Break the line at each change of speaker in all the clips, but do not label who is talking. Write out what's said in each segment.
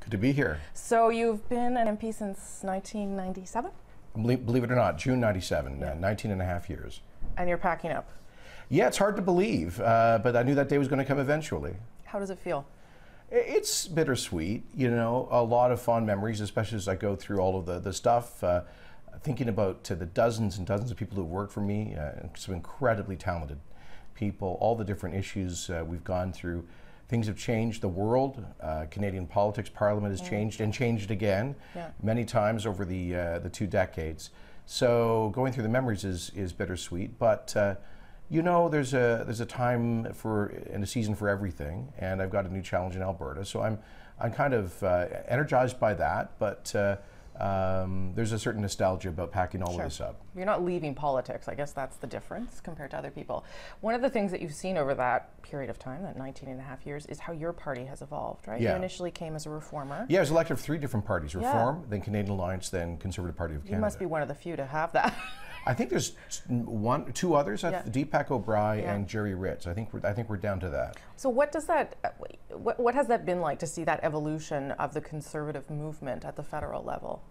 Good to be here.
So you've been an MP since 1997?
Believe it or not, June 97, 19 and a half years.
And you're packing up?
Yeah, it's hard to believe, but I knew that day was going to come eventually.
How does it feel?
It's bittersweet, you know, a lot of fond memories, especially as I go through all of the stuff, thinking about the dozens and dozens of people who work for me, some incredibly talented people, all the different issues we've gone through. Things have changed. The world, Canadian politics, Parliament has changed and changed again many times over the 2 decades. So going through the memories is bittersweet, but you know, there's a time and a season for everything, and I've got a new challenge in Alberta. So I'm kind of energized by that, but there's a certain nostalgia about packing all of this up.
You're not leaving politics. I guess that's the difference compared to other people. One of the things that you've seen over that period of time, that 19 and a half years, is how your party has evolved, right?
Yeah.
You initially came as a reformer.
Yeah, I was elected for 3 different parties: Reform, then Canadian Alliance, then Conservative Party of Canada.
You must be one of the few to have that.
I think there's 2 others, Deepak O'Brien and Jerry Ritz. I think we're down to that.
So what does that, what has that been like to see that evolution of the Conservative movement at the federal level?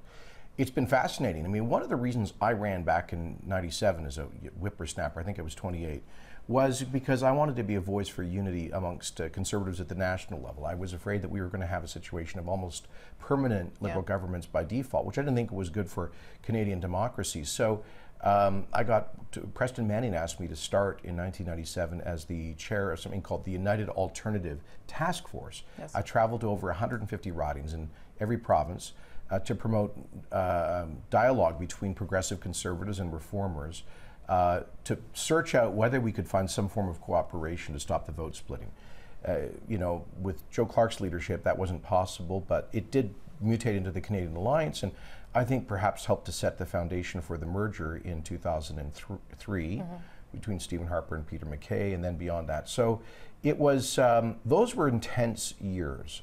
It's been fascinating. I mean, one of the reasons I ran back in '97 as a whippersnapper, I think I was 28, was because I wanted to be a voice for unity amongst Conservatives at the national level. I was afraid that we were going to have a situation of almost permanent Liberal governments by default, which I didn't think was good for Canadian democracy. So Preston Manning asked me to start in 1997 as the chair of something called the United Alternative Task Force. Yes. I traveled to over 150 ridings in every province to promote dialogue between progressive Conservatives and Reformers to search out whether we could find some form of cooperation to stop the vote splitting. You know, with Joe Clark's leadership, that wasn't possible, but it did mutate into the Canadian Alliance, and I think perhaps helped to set the foundation for the merger in 2003 between Stephen Harper and Peter MacKay, and then beyond that. So it was, those were intense years.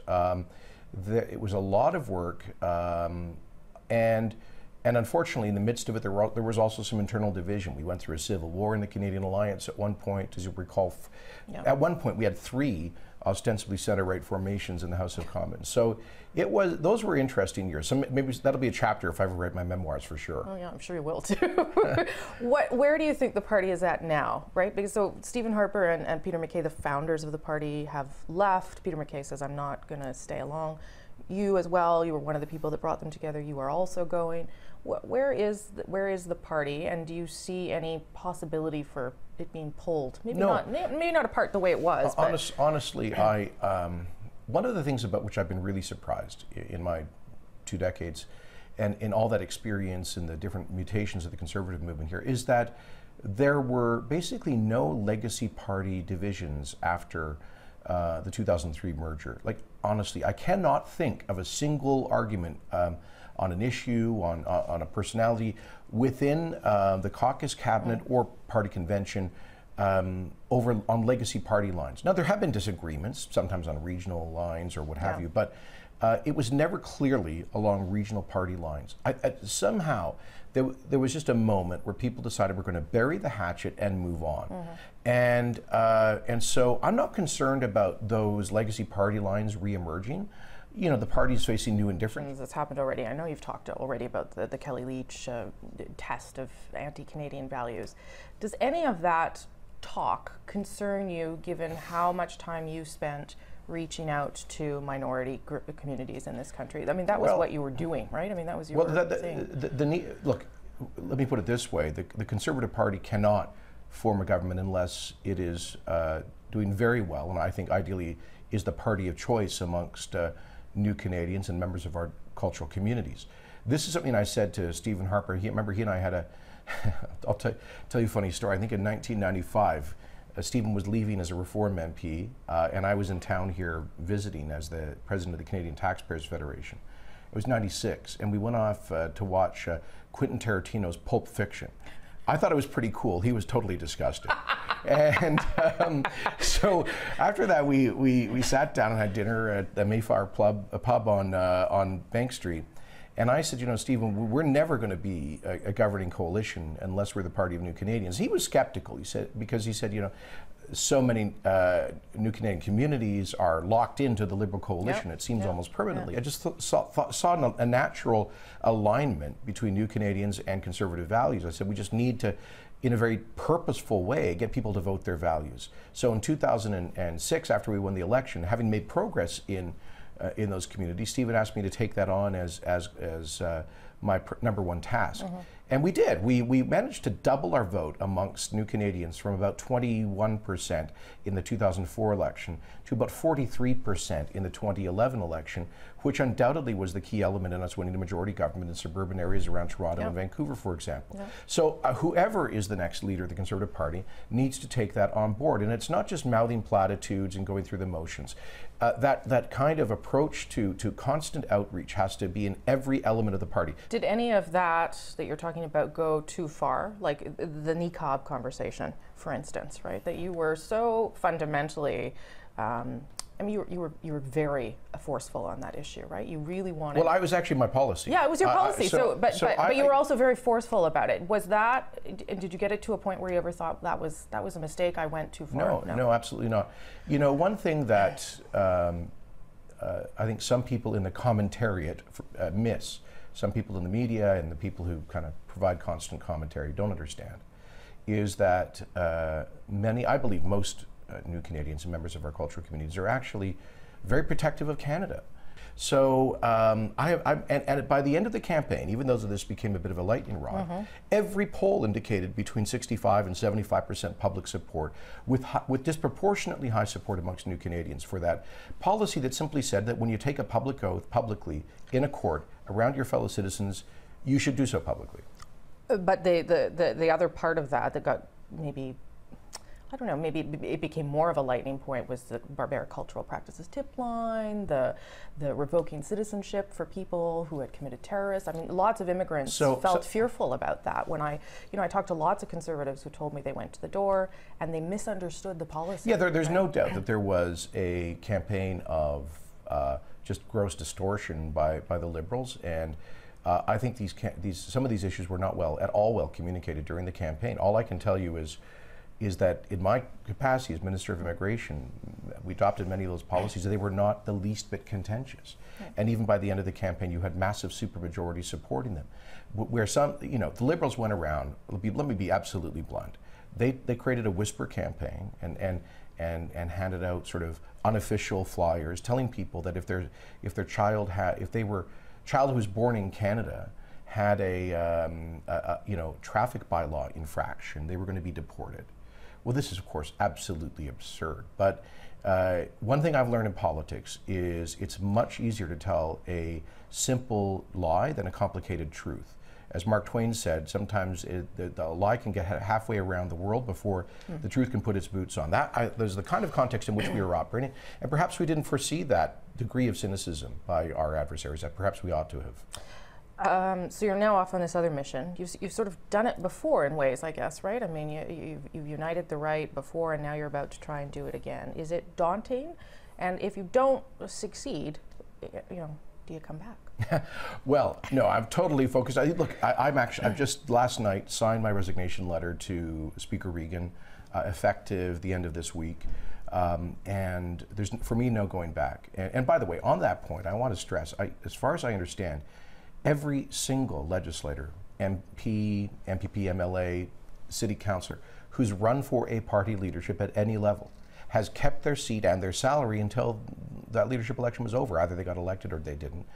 It was a lot of work, and unfortunately, in the midst of it, there was also some internal division. We went through a civil war in the Canadian Alliance at one point, as you recall. At one point, we had 3 ostensibly center-right formations in the House of Commons. So those were interesting years. So maybe that'll be a chapter if I ever write my memoirs, for sure.
Oh yeah, I'm sure you will too. Where do you think the party is at now, right? Because so Stephen Harper and Peter MacKay, the founders of the party, have left. Peter MacKay says, I'm not going to stay along. You as well, you were one of the people that brought them together. You are also going. Where is the party, and do you see any possibility for it being pulled? Maybe not apart the way it was.
Honestly, one of the things about which I've been really surprised in my 2 decades, and in all that experience in the different mutations of the Conservative movement here, is that there were basically no legacy party divisions after the 2003 merger. Like, honestly, I cannot think of a single argument on an issue, on a personality within the caucus, cabinet, or party convention on legacy party lines. Now, there have been disagreements, sometimes on regional lines or what have you, but it was never clearly along regional party lines. Somehow, there was just a moment where people decided we're going to bury the hatchet and move on. And so I'm not concerned about those legacy party lines re-emerging. You know, the party's facing new and different.
That's happened already. I know you've talked already about the Kelly Leach test of anti-Canadian values. Does any of that talk concern you, given how much time you spent reaching out to minority communities in this country? I mean, that was what you were doing, right? I mean, that was your thing.
Look, let me put it this way. The Conservative Party cannot form a government unless it is doing very well, and I think ideally is the party of choice amongst new Canadians and members of our cultural communities. This is something I said to Stephen Harper. Remember, he and I had a, I'll tell you a funny story. I think in 1995, Stephen was leaving as a Reform MP, and I was in town here visiting as the president of the Canadian Taxpayers Federation. It was '96, and we went off to watch Quentin Tarantino's Pulp Fiction. I thought it was pretty cool. He was totally disgusted. And so after that, we sat down and had dinner at the Mayflower pub on Bank Street. And I said, you know, Stephen, we're never going to be a governing coalition unless we're the party of New Canadians. He was skeptical. He said, because he said, you know, so many New Canadian communities are locked into the Liberal coalition, it seems almost permanently. I just saw a natural alignment between New Canadians and Conservative values. I said we just need to, in a very purposeful way, get people to vote their values. So in 2006, after we won the election, having made progress in those communities, Stephen asked me to take that on as my number one task. And we did. We managed to double our vote amongst New Canadians from about 21% in the 2004 election to about 43% in the 2011 election, which undoubtedly was the key element in us winning the majority government in suburban areas around Toronto and Vancouver, for example. So whoever is the next leader of the Conservative Party needs to take that on board. And it's not just mouthing platitudes and going through the motions. That kind of approach to constant outreach has to be in every element of the party.
Did any of that you're talking about go too far? Like the niqab conversation, for instance, right? That you were so fundamentally, I mean, you were very forceful on that issue, right? You really wanted.
Well, I was actually my policy.
Yeah, it was your policy. But you were also very forceful about it. Was that? Did you get it to a point where you ever thought that was a mistake? I went too far.
No, absolutely not. You know, one thing that I think some people in the commentariat miss, some people in the media and the people who kind of provide constant commentary don't understand, is that I believe most New Canadians and members of our cultural communities are actually very protective of Canada. So and by the end of the campaign, even though this became a bit of a lightning rod, every poll indicated between 65 and 75% public support, with disproportionately high support amongst New Canadians for that policy that simply said that when you take a public oath publicly in a court around your fellow citizens, you should do so publicly.
But the other part of that got maybe, I don't know, maybe it became more of a lightning point was the barbaric cultural practices tip line, the revoking citizenship for people who had committed terrorists. I mean, lots of immigrants felt fearful about that. When I talked to lots of Conservatives who told me they went to the door and they misunderstood the policy.
Yeah, there's no doubt that there was a campaign of just gross distortion by the Liberals, and I think some of these issues were not at all well communicated during the campaign. All I can tell you is that in my capacity as Minister of Immigration, we adopted many of those policies. They were not the least bit contentious. And even by the end of the campaign, you had massive supermajorities supporting them. Where some, the Liberals went around, let me be absolutely blunt, they created a whisper campaign and handed out sort of unofficial flyers telling people that if their child who was born in Canada had a traffic bylaw infraction, they were going to be deported. Well, this is, of course, absolutely absurd. But one thing I've learned in politics is it's much easier to tell a simple lie than a complicated truth. As Mark Twain said, sometimes the lie can get halfway around the world before the truth can put its boots on. There's the kind of context in which we were operating, and perhaps we didn't foresee that degree of cynicism by our adversaries that perhaps we ought to have.
So you're now off on this other mission. You've sort of done it before in ways, I guess, right? I mean, you've united the right before, and now you're about to try and do it again. Is it daunting? And if you don't succeed, do you come back?
Well, no, I'm totally focused. I've just last night signed my resignation letter to Speaker Regan, effective the end of this week. And there's, for me, no going back. And by the way, on that point, I want to stress, as far as I understand, every single legislator, MP, MPP, MLA, city councillor who's run for a party leadership at any level has kept their seat and their salary until that leadership election was over. Either they got elected or they didn't.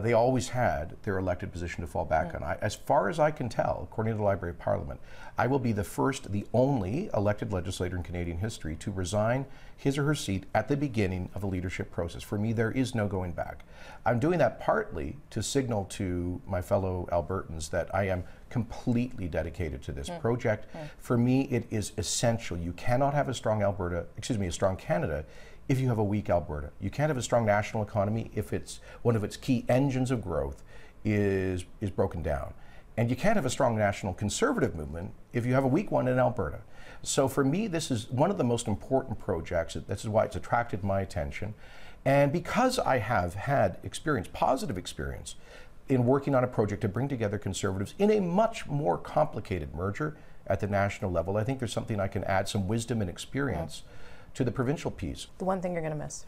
They always had their elected position to fall back on. As far as I can tell, according to the Library of Parliament, I will be the only elected legislator in Canadian history to resign his or her seat at the beginning of the leadership process. For me, there is no going back. I'm doing that partly to signal to my fellow Albertans that I am completely dedicated to this project. For me, it is essential. You cannot have a strong Canada if you have a weak Alberta. You can't have a strong national economy if one of its key engines of growth is broken down. And you can't have a strong national conservative movement if you have a weak one in Alberta. So for me, this is one of the most important projects. This is why it's attracted my attention. And because I have had positive experience in working on a project to bring together Conservatives in a much more complicated merger, at the national level. I think there's something I can add, some wisdom and experience to the provincial piece.
The one thing you're going to miss,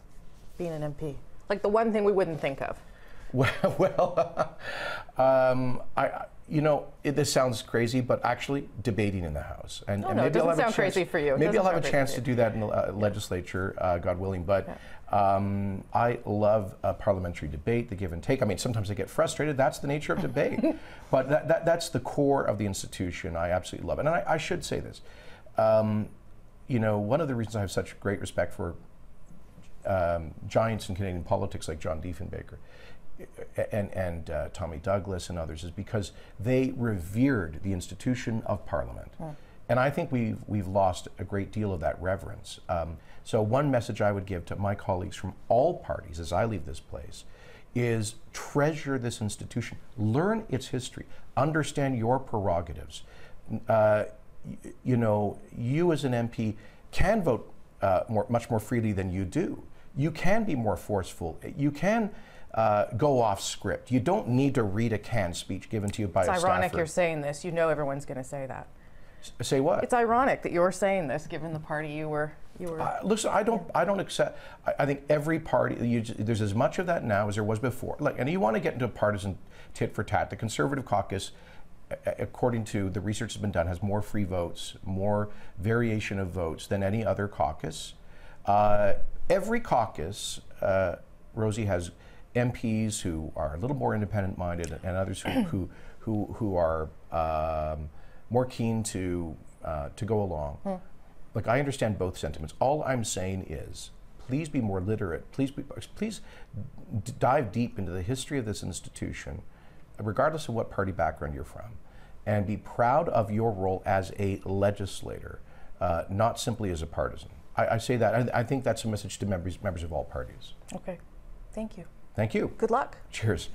being an MP, like the one thing we wouldn't think of.
This sounds crazy, but actually debating in the House. And
maybe it doesn't sound crazy for you.
Maybe I'll have a chance to do that in the legislature, God willing. But I love parliamentary debate, the give and take. I mean, sometimes I get frustrated. That's the nature of debate. But that's the core of the institution. I absolutely love it. And I should say this. One of the reasons I have such great respect for giants in Canadian politics like John Diefenbaker and Tommy Douglas and others is because they revered the institution of Parliament. And I think we've lost a great deal of that reverence. So one message I would give to my colleagues from all parties as I leave this place is treasure this institution, learn its history, understand your prerogatives. You as an MP can vote much more freely than you do. You can be more forceful. You can go off script. You don't need to read a canned speech given to you by a staffer.
It's ironic you're saying this. You know everyone's going to say that.
Say what?
It's ironic that you're saying this, given the party you were.
Listen, I don't accept. I think every party there's as much of that now as there was before. And you want to get into a partisan tit for tat. The Conservative caucus, according to the research that's been done, has more free votes, more variation of votes than any other caucus. Every caucus, Rosie, has MPs who are a little more independent-minded and others who are more keen to go along. Look, I understand both sentiments. All I'm saying is, please be more literate. Please dive deep into the history of this institution, regardless of what party background you're from, and be proud of your role as a legislator, not simply as a partisan. I say that. I think that's a message to members of all parties.
Okay. Thank you.
Thank you.
Good luck.
Cheers.